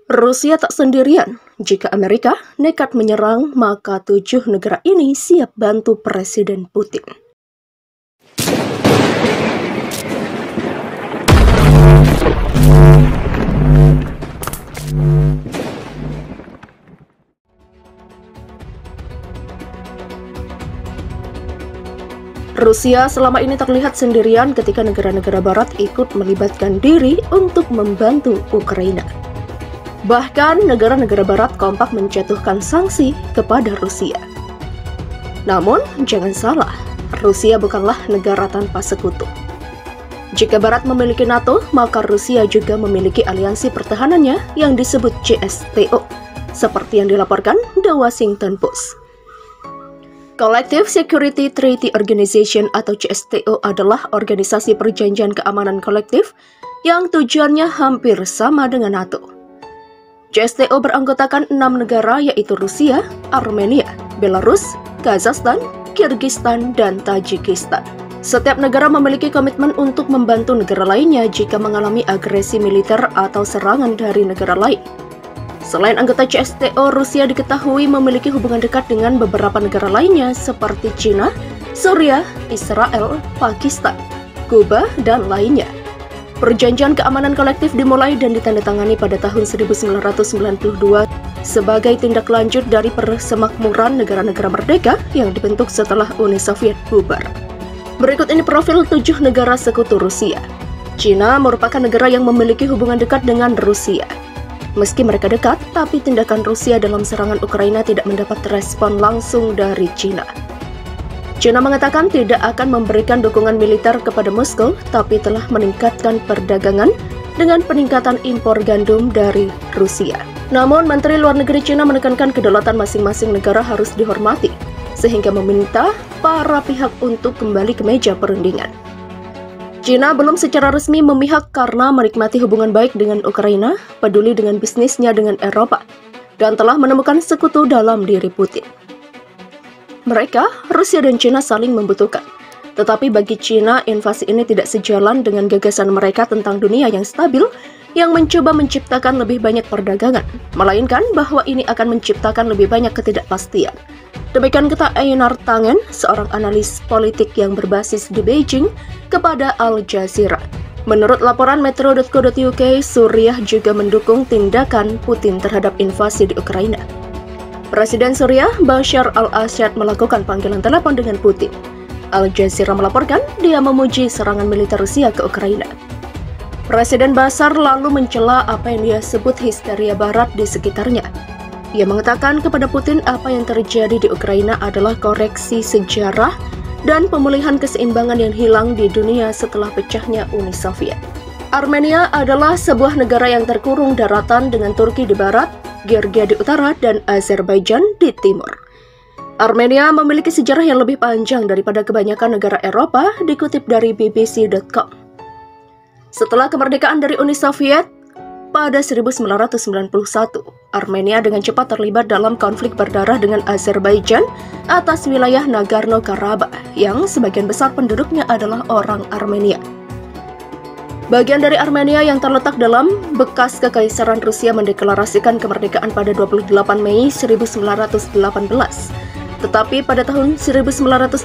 Rusia tak sendirian. Jika Amerika nekat menyerang, maka 7 negara ini siap bantu Presiden Putin. Rusia selama ini terlihat sendirian ketika negara-negara barat ikut melibatkan diri untuk membantu Ukraina. Bahkan negara-negara barat kompak menjatuhkan sanksi kepada Rusia. Namun, jangan salah, Rusia bukanlah negara tanpa sekutu. Jika barat memiliki NATO, maka Rusia juga memiliki aliansi pertahanannya yang disebut CSTO, seperti yang dilaporkan The Washington Post. Collective Security Treaty Organization atau CSTO adalah organisasi perjanjian keamanan kolektif yang tujuannya hampir sama dengan NATO. CSTO beranggotakan 6 negara yaitu Rusia, Armenia, Belarus, Kazakhstan, Kyrgyzstan, dan Tajikistan. Setiap negara memiliki komitmen untuk membantu negara lainnya jika mengalami agresi militer atau serangan dari negara lain. Selain anggota CSTO, Rusia diketahui memiliki hubungan dekat dengan beberapa negara lainnya seperti China, Suriah, Israel, Pakistan, Kuba, dan lainnya. Perjanjian keamanan kolektif dimulai dan ditandatangani pada tahun 1992 sebagai tindak lanjut dari persemakmuran negara-negara merdeka yang dibentuk setelah Uni Soviet bubar. Berikut ini profil 7 negara sekutu Rusia. China merupakan negara yang memiliki hubungan dekat dengan Rusia. Meski mereka dekat, tapi tindakan Rusia dalam serangan Ukraina tidak mendapat respon langsung dari China. China mengatakan tidak akan memberikan dukungan militer kepada Moskow, tapi telah meningkatkan perdagangan dengan peningkatan impor gandum dari Rusia. Namun, Menteri Luar Negeri China menekankan kedaulatan masing-masing negara harus dihormati, sehingga meminta para pihak untuk kembali ke meja perundingan. China belum secara resmi memihak karena menikmati hubungan baik dengan Ukraina, peduli dengan bisnisnya dengan Eropa, dan telah menemukan sekutu dalam diri Putin. Mereka, Rusia dan China saling membutuhkan. Tetapi bagi China, invasi ini tidak sejalan dengan gagasan mereka tentang dunia yang stabil, yang mencoba menciptakan lebih banyak perdagangan, melainkan bahwa ini akan menciptakan lebih banyak ketidakpastian. Demikian kata Einar Tangen, seorang analis politik yang berbasis di Beijing, kepada Al Jazeera. Menurut laporan metro.co.uk, Suriah juga mendukung tindakan Putin terhadap invasi di Ukraina. Presiden Suriah, Bashar al-Assad, melakukan panggilan telepon dengan Putin. Al Jazeera melaporkan dia memuji serangan militer Rusia ke Ukraina. Presiden Bashar lalu mencela apa yang dia sebut histeria barat di sekitarnya. Ia mengatakan kepada Putin apa yang terjadi di Ukraina adalah koreksi sejarah dan pemulihan keseimbangan yang hilang di dunia setelah pecahnya Uni Soviet. Armenia adalah sebuah negara yang terkurung daratan dengan Turki di barat, Georgia di utara, dan Azerbaijan di timur. Armenia memiliki sejarah yang lebih panjang daripada kebanyakan negara Eropa, dikutip dari BBC.com. Setelah kemerdekaan dari Uni Soviet, pada 1991, Armenia dengan cepat terlibat dalam konflik berdarah dengan Azerbaijan atas wilayah Nagorno-Karabakh yang sebagian besar penduduknya adalah orang Armenia. Bagian dari Armenia yang terletak dalam bekas Kekaisaran Rusia mendeklarasikan kemerdekaan pada 28 Mei 1918. Tetapi pada tahun 1920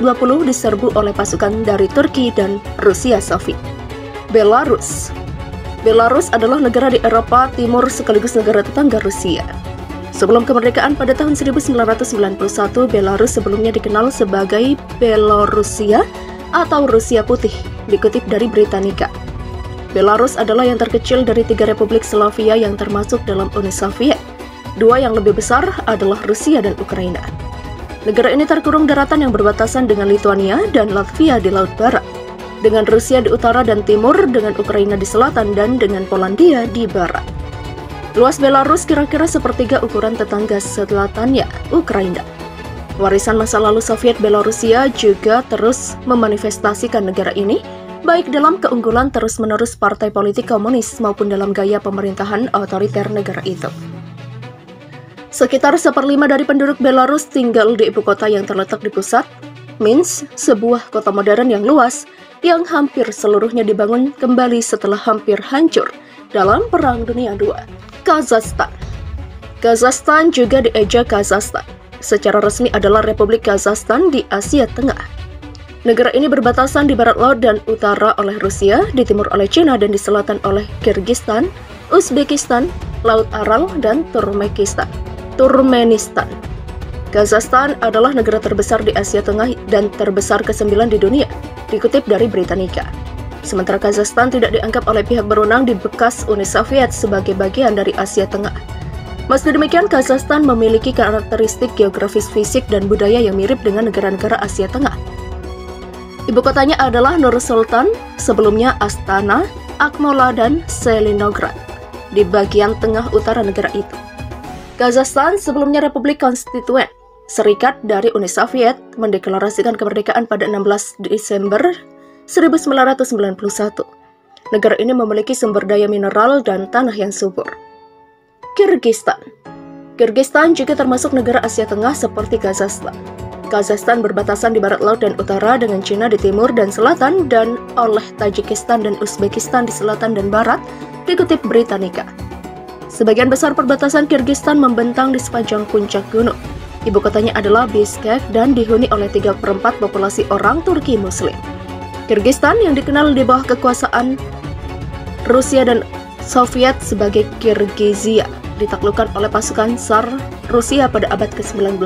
diserbu oleh pasukan dari Turki dan Rusia Soviet. Belarus adalah negara di Eropa Timur sekaligus negara tetangga Rusia. Sebelum kemerdekaan pada tahun 1991, Belarus sebelumnya dikenal sebagai Belorusia atau Rusia Putih, dikutip dari Britannica. Belarus adalah yang terkecil dari 3 republik Slavia yang termasuk dalam Uni Soviet. 2 yang lebih besar adalah Rusia dan Ukraina. Negara ini terkurung daratan yang berbatasan dengan Lithuania dan Latvia di Laut Barat, dengan Rusia di utara dan timur, dengan Ukraina di selatan, dan dengan Polandia di barat. Luas Belarus kira-kira sepertiga ukuran tetangga selatannya, Ukraina. Warisan masa lalu Soviet Belorusia juga terus memanifestasikan negara ini, baik dalam keunggulan terus-menerus partai politik komunis maupun dalam gaya pemerintahan otoriter negara itu. Sekitar 1/5 dari penduduk Belarus tinggal di ibu kota yang terletak di pusat, Minsk, sebuah kota modern yang luas, yang hampir seluruhnya dibangun kembali setelah hampir hancur dalam Perang Dunia II. Kazakhstan. Kazakhstan juga dieja Kazakhstan. Secara resmi adalah Republik Kazakhstan di Asia Tengah. Negara ini berbatasan di barat laut dan utara oleh Rusia, di timur oleh Cina, dan di selatan oleh Kyrgyzstan, Uzbekistan, Laut Aral, dan Turkmenistan. Kazakhstan adalah negara terbesar di Asia Tengah dan terbesar ke-9 di dunia, dikutip dari Britannica. Sementara Kazakhstan tidak dianggap oleh pihak berwenang di bekas Uni Soviet sebagai bagian dari Asia Tengah. Meski demikian, Kazakhstan memiliki karakteristik geografis fisik dan budaya yang mirip dengan negara-negara Asia Tengah. Ibu kotanya adalah Nur Sultan, sebelumnya Astana, Akmola, dan Zelenograd, di bagian tengah utara negara itu. Kazakhstan sebelumnya Republik Konstituen, serikat dari Uni Soviet, mendeklarasikan kemerdekaan pada 16 Desember 1991. Negara ini memiliki sumber daya mineral dan tanah yang subur. Kyrgyzstan juga termasuk negara Asia Tengah seperti Kazakhstan. Kazakhstan berbatasan di barat laut dan utara dengan Cina di timur dan selatan dan oleh Tajikistan dan Uzbekistan di selatan dan barat, dikutip Britannica. Sebagian besar perbatasan Kyrgyzstan membentang di sepanjang puncak gunung. Ibu kotanya adalah Bishkek dan dihuni oleh 3/4 populasi orang Turki Muslim. Kyrgyzstan yang dikenal di bawah kekuasaan Rusia dan Soviet sebagai Kirgizia ditaklukkan oleh pasukan Tsar Rusia pada abad ke-19.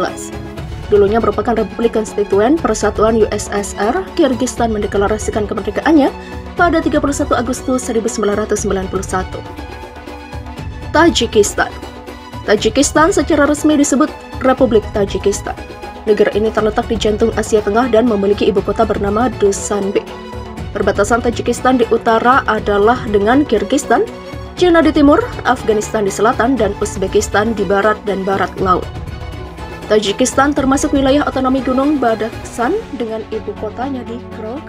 Dulunya merupakan Republik Konstituen Persatuan USSR, Kyrgyzstan mendeklarasikan kemerdekaannya pada 31 Agustus 1991. Tajikistan secara resmi disebut Republik Tajikistan. Negara ini terletak di jantung Asia Tengah dan memiliki ibu kota bernama Dushanbe. Perbatasan Tajikistan di utara adalah dengan Kyrgyzstan, Cina di timur, Afghanistan di selatan, dan Uzbekistan di barat dan barat laut. Tajikistan termasuk wilayah otonomi Gunung Badakhshan dengan ibu kotanya di Krog,